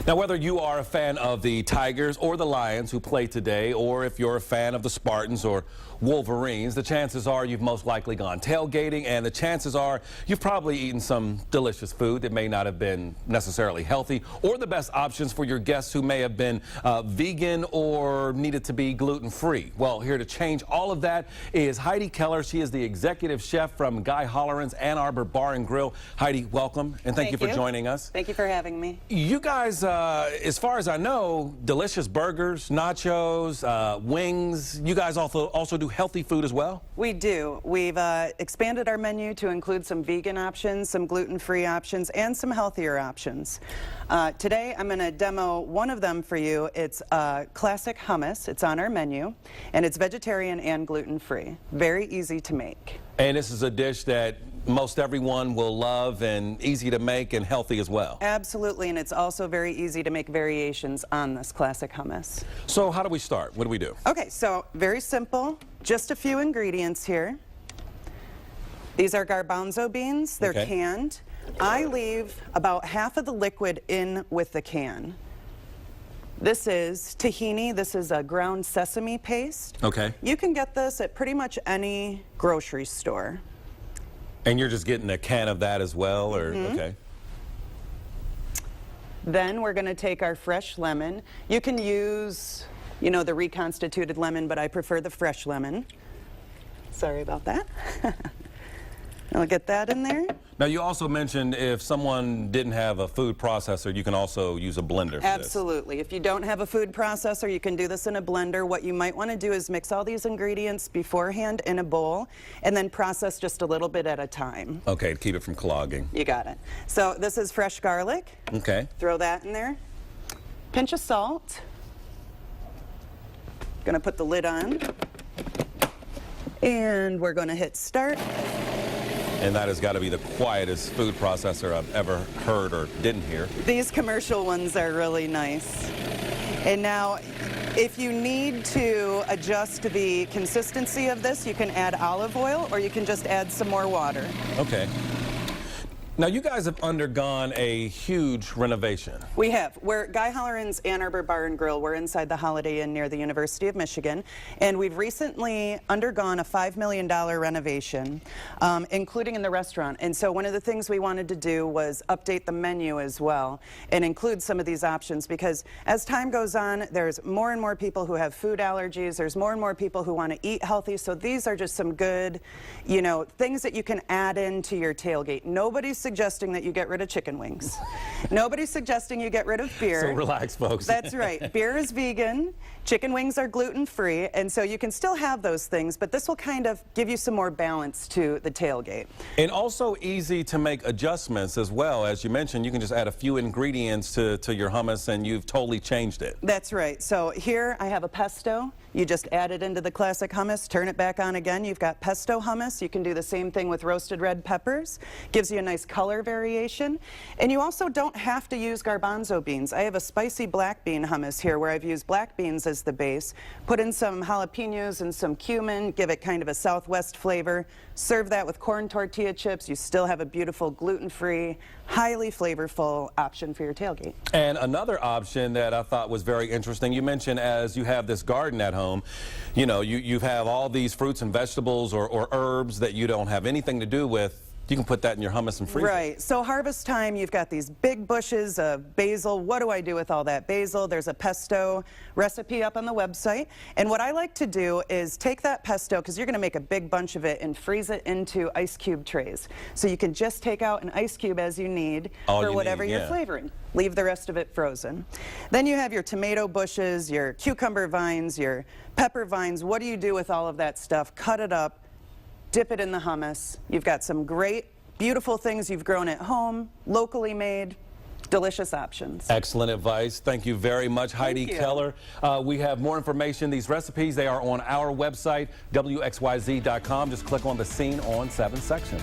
Now, whether you are a fan of the Tigers or the Lions who play today, or if you're a fan of the Spartans or Wolverines, the chances are you've most likely gone tailgating, and the chances are you've probably eaten some delicious food that may not have been necessarily healthy or the best options for your guests who may have been vegan or needed to be gluten-free. Well, here to change all of that is Heidi Keller. She is the executive chef from Guy Halloran's Ann Arbor Bar and Grill. Heidi, welcome, and thank you for joining us. Thank you for having me. You guys, as far as I know, delicious burgers, nachos, wings. You guys also do healthy food as well? We do. We've expanded our menu to include some vegan options, some gluten-free options, and some healthier options. Today, I'm going to demo one of them for you. It's classic hummus. It's on our menu, and it's vegetarian and gluten-free. Very easy to make. And this is a dish that most everyone will love and easy to make and healthy as well. Absolutely, and it's also very easy to make variations on this classic hummus. So how do we start? What do we do? Okay, so very simple. Just a few ingredients here. These are garbanzo beans. They're canned. I leave about half of the liquid in with the can. This is tahini. This is a ground sesame paste. Okay. You can get this at pretty much any grocery store. And you're just getting a can of that as well, or okay. Then we're going to take our fresh lemon. You can use, you know, the reconstituted lemon, but I prefer the fresh lemon. Sorry about that. I'll get that in there. Now, you also mentioned if someone didn't have a food processor, you can also use a blender for Absolutely. If you don't have a food processor, you can do this in a blender. What you might want to do is mix all these ingredients beforehand in a bowl and then process just a little bit at a time. Okay, to keep it from clogging. You got it. So this is fresh garlic. Okay. Throw that in there. Pinch of salt. Gonna put the lid on. And we're gonna hit start. And that has got to be the quietest food processor I've ever heard or didn't hear. These commercial ones are really nice. And now, if you need to adjust the consistency of this, you can add olive oil or you can just add some more water. Okay. Now, you guys have undergone a huge renovation. We have. We're Guy Halloran's Ann Arbor Bar and Grill. We're inside the Holiday Inn near the University of Michigan. And we've recently undergone a $5 million renovation, including in the restaurant. And so one of the things we wanted to do was update the menu as well and include some of these options, because as time goes on, there's more and more people who have food allergies. There's more and more people who want to eat healthy. So these are just some good, you know, things that you can add into your tailgate. Nobody's suggesting that you get rid of chicken wings. Nobody's suggesting you get rid of beer. So relax, folks. That's right. Beer is vegan. Chicken wings are gluten-free, and so you can still have those things, but this will kind of give you some more balance to the tailgate. And also easy to make adjustments as well. As you mentioned, you can just add a few ingredients to your hummus and you've totally changed it. That's right. So here I have a pesto. You just add it into the classic hummus, turn it back on again. You've got pesto hummus. You can do the same thing with roasted red peppers. Gives you a nice color variation. And you also don't have to use garbanzo beans. I have a spicy black bean hummus here where I've used black beans as the base. Put in some jalapenos and some cumin, give it kind of a Southwest flavor. Serve that with corn tortilla chips. You still have a beautiful gluten-free, highly flavorful option for your tailgate. And another option that I thought was very interesting, you mentioned as you have this garden at home, you know, you have all these fruits and vegetables or herbs that you don't have anything to do with. You can put that in your hummus and freeze it. Right. So harvest time, you've got these big bushes of basil. What do I do with all that basil? There's a pesto recipe up on the website. And what I like to do is take that pesto, because you're going to make a big bunch of it, and freeze it into ice cube trays. So you can just take out an ice cube as you need for whatever you're flavoring. Leave the rest of it frozen. Then you have your tomato bushes, your cucumber vines, your pepper vines. What do you do with all of that stuff? Cut it up. Dip it in the hummus. You've got some great, beautiful things you've grown at home, locally made, delicious options. Excellent advice. Thank you very much, Heidi Keller. We have more information. These recipes, they are on our website, WXYZ.com. Just click on the Scene on 7 section.